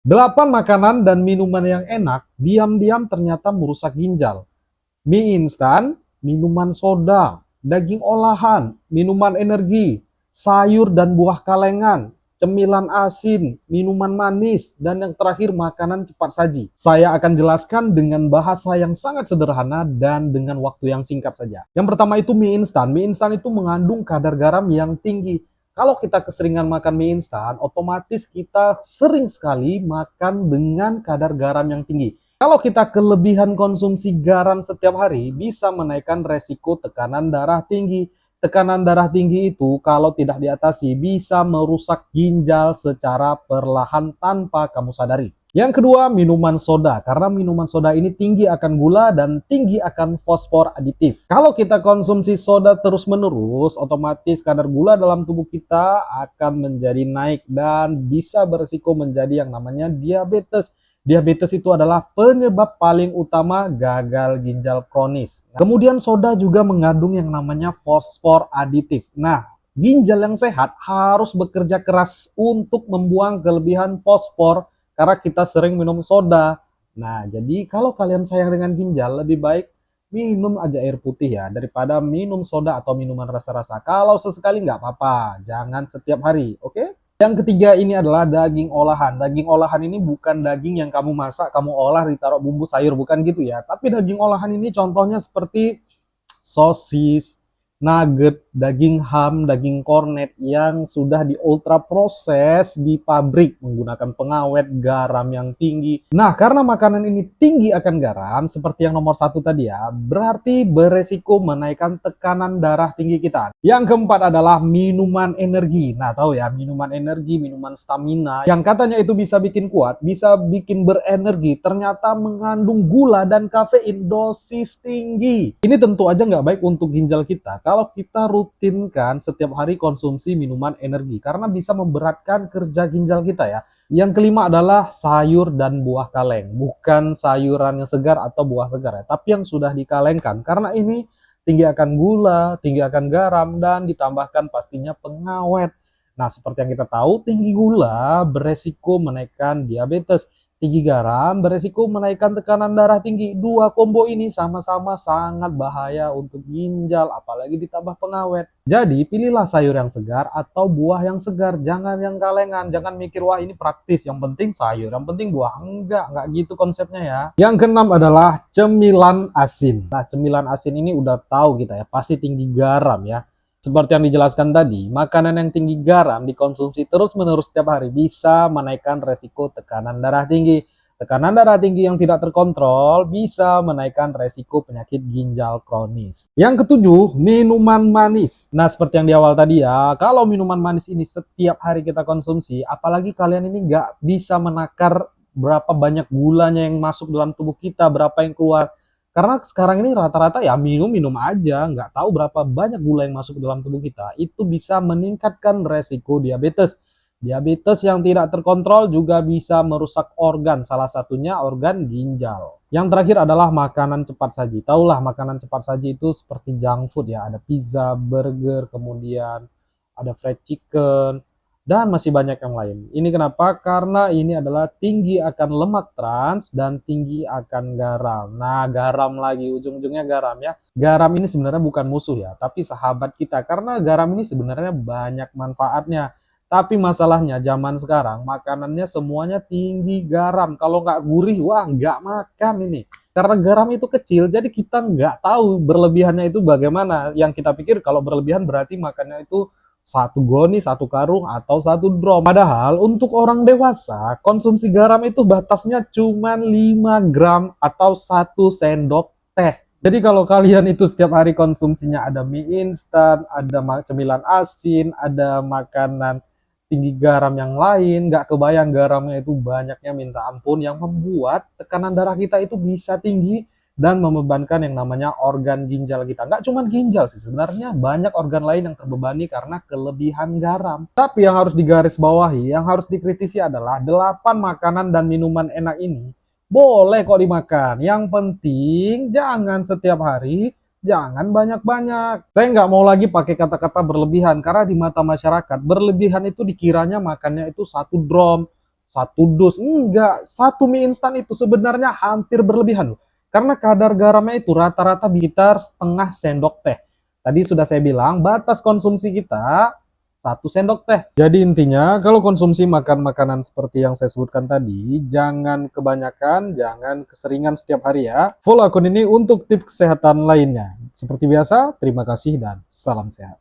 8 makanan dan minuman yang enak diam-diam ternyata merusak ginjal. Mie instan, minuman soda, daging olahan, minuman energi, sayur dan buah kalengan, cemilan asin, minuman manis, dan yang terakhir makanan cepat saji. Saya akan jelaskan dengan bahasa yang sangat sederhana dan dengan waktu yang singkat saja. Yang pertama itu mie instan. Mie instan itu mengandung kadar garam yang tinggi. Kalau kita keseringan makan mie instan, otomatis kita sering sekali makan dengan kadar garam yang tinggi. Kalau kita kelebihan konsumsi garam setiap hari, bisa menaikkan resiko tekanan darah tinggi. Tekanan darah tinggi itu kalau tidak diatasi bisa merusak ginjal secara perlahan tanpa kamu sadari. Yang kedua, minuman soda. Karena minuman soda ini tinggi akan gula dan tinggi akan fosfor aditif. Kalau kita konsumsi soda terus-menerus, otomatis kadar gula dalam tubuh kita akan menjadi naik dan bisa berisiko menjadi yang namanya diabetes. Diabetes itu adalah penyebab paling utama gagal ginjal kronis. Kemudian soda juga mengandung yang namanya fosfor aditif. Nah, ginjal yang sehat harus bekerja keras untuk membuang kelebihan fosfor karena kita sering minum soda. Nah, jadi kalau kalian sayang dengan ginjal, lebih baik minum aja air putih ya, daripada minum soda atau minuman rasa-rasa. Kalau sesekali nggak apa-apa, jangan setiap hari, oke? Yang ketiga ini adalah daging olahan. Daging olahan ini bukan daging yang kamu masak, kamu olah, ditaruh bumbu sayur, bukan gitu ya. Tapi daging olahan ini contohnya seperti sosis, nugget, daging ham, daging kornet yang sudah di ultra proses di pabrik menggunakan pengawet, garam yang tinggi. Nah, karena makanan ini tinggi akan garam, seperti yang nomor satu tadi ya, berarti beresiko menaikkan tekanan darah tinggi kita. Yang keempat adalah minuman energi. Nah, tahu ya, minuman energi, minuman stamina, yang katanya itu bisa bikin kuat, bisa bikin berenergi, ternyata mengandung gula dan kafein dosis tinggi. Ini tentu aja nggak baik untuk ginjal kita kalau kita rutinkan setiap hari konsumsi minuman energi karena bisa memberatkan kerja ginjal kita ya. Yang kelima adalah sayur dan buah kaleng. Bukan sayuran yang segar atau buah segar ya, tapi yang sudah dikalengkan. Karena ini tinggi akan gula, tinggi akan garam, dan ditambahkan pastinya pengawet. Nah, seperti yang kita tahu, tinggi gula beresiko menaikkan diabetes. Tinggi garam beresiko menaikkan tekanan darah tinggi. Dua combo ini sama-sama sangat bahaya untuk ginjal, apalagi ditambah pengawet. Jadi, pilihlah sayur yang segar atau buah yang segar. Jangan yang kalengan. Jangan mikir, wah ini praktis. Yang penting sayur, yang penting buah. Enggak gitu konsepnya ya. Yang keenam adalah cemilan asin. Nah, cemilan asin ini udah tahu kita ya, pasti tinggi garam ya. Seperti yang dijelaskan tadi, makanan yang tinggi garam dikonsumsi terus-menerus setiap hari bisa menaikkan resiko tekanan darah tinggi. Tekanan darah tinggi yang tidak terkontrol bisa menaikkan resiko penyakit ginjal kronis. Yang ketujuh, minuman manis. Nah, seperti yang di awal tadi ya, kalau minuman manis ini setiap hari kita konsumsi, apalagi kalian ini nggak bisa menakar berapa banyak gulanya yang masuk dalam tubuh kita, berapa yang keluar. Karena sekarang ini rata-rata ya minum-minum aja, nggak tahu berapa banyak gula yang masuk ke dalam tubuh kita. Itu bisa meningkatkan resiko diabetes. Diabetes yang tidak terkontrol juga bisa merusak organ, salah satunya organ ginjal. Yang terakhir adalah makanan cepat saji. Taulah makanan cepat saji itu seperti junk food ya, ada pizza, burger, kemudian ada fried chicken, dan masih banyak yang lain. Ini kenapa? Karena ini adalah tinggi akan lemak trans dan tinggi akan garam. Nah, garam lagi, ujung-ujungnya garam ya. Garam ini sebenarnya bukan musuh ya, tapi sahabat kita. Karena garam ini sebenarnya banyak manfaatnya. Tapi masalahnya zaman sekarang makanannya semuanya tinggi garam. Kalau nggak gurih, wah nggak makan ini. Karena garam itu kecil, jadi kita nggak tahu berlebihannya itu bagaimana. Yang kita pikir kalau berlebihan berarti makannya itu satu goni, satu karung, atau satu drum. Padahal untuk orang dewasa, konsumsi garam itu batasnya cuma 5 gram atau satu sendok teh. Jadi kalau kalian itu setiap hari konsumsinya ada mie instan, ada cemilan asin, ada makanan tinggi garam yang lain, nggak kebayang garamnya itu banyaknya minta ampun, yang membuat tekanan darah kita itu bisa tinggi dan membebankan yang namanya organ ginjal kita. Nggak cuma ginjal sih, sebenarnya banyak organ lain yang terbebani karena kelebihan garam. Tapi yang harus digarisbawahi, yang harus dikritisi adalah 8 makanan dan minuman enak ini boleh kok dimakan. Yang penting jangan setiap hari, jangan banyak-banyak. Saya nggak mau lagi pakai kata-kata berlebihan, karena di mata masyarakat, berlebihan itu dikiranya makannya itu satu drum, satu dus. Enggak, satu mie instan itu sebenarnya hampir berlebihan loh. Karena kadar garamnya itu rata-rata sekitar setengah sendok teh. Tadi sudah saya bilang, batas konsumsi kita satu sendok teh. Jadi intinya, kalau konsumsi makan makanan seperti yang saya sebutkan tadi, jangan kebanyakan, jangan keseringan setiap hari ya. Follow akun ini untuk tips kesehatan lainnya. Seperti biasa, terima kasih dan salam sehat.